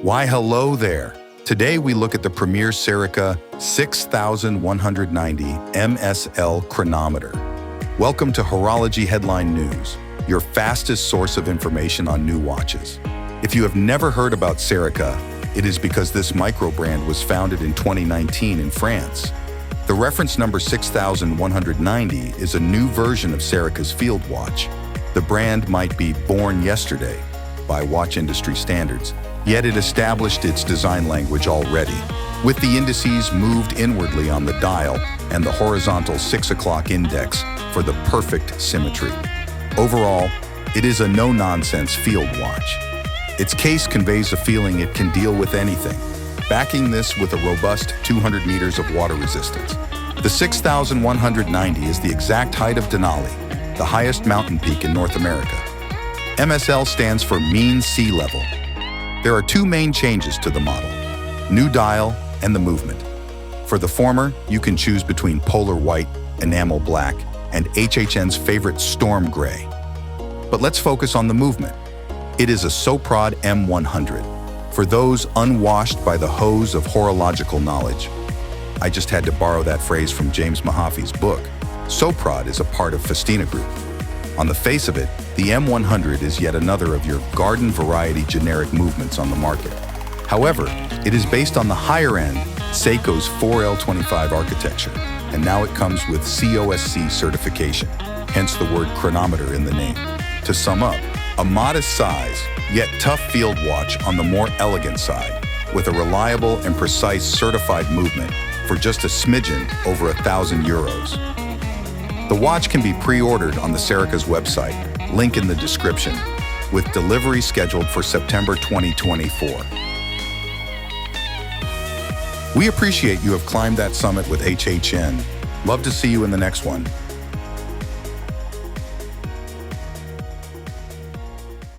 Why hello there! Today we look at the premier Serica 6190 MSL chronometer. Welcome to Horology Headline News, your fastest source of information on new watches. If you have never heard about Serica, it is because this microbrand was founded in 2019 in France. The reference number 6190 is a new version of Serica's fieldwatch. The brand might be born yesterday by watch industry standards, yet it established its design language already, with the indices moved inwardly on the dial and the horizontal 6 o'clock index for the perfect symmetry. Overall, it is a no-nonsense field watch. Its case conveys a feeling it can deal with anything, backing this with a robust 200 meters of water resistance. The 6190 is the exact height of Denali, the highest mountain peak in North America. MSL stands for mean sea level. There are two main changes to the model: new dial and the movement. For the former, you can choose between polar white, enamel black, and HHN's favorite storm gray. But let's focus on the movement. It is a soprod M100. For those unwashed by the hose of horological knowledge, I just had to borrow that phrase from James Mahaffey's book. Soprod is a part of Festina Group. On the face of it, the M100 is yet another of your garden variety generic movements on the market. However, it is based on the higher-end Seiko's 4L25 architecture, and now it comes with COSC certification, hence the word chronometer in the name. To sum up, a modest size, yet tough field watch on the more elegant side, with a reliable and precise certified movement for just a smidgen over 1,000 euros. The watch can be pre-ordered on the Serica's website, link in the description, with delivery scheduled for September 2024. We appreciate you have climbed that summit with HHN. Love to see you in the next one.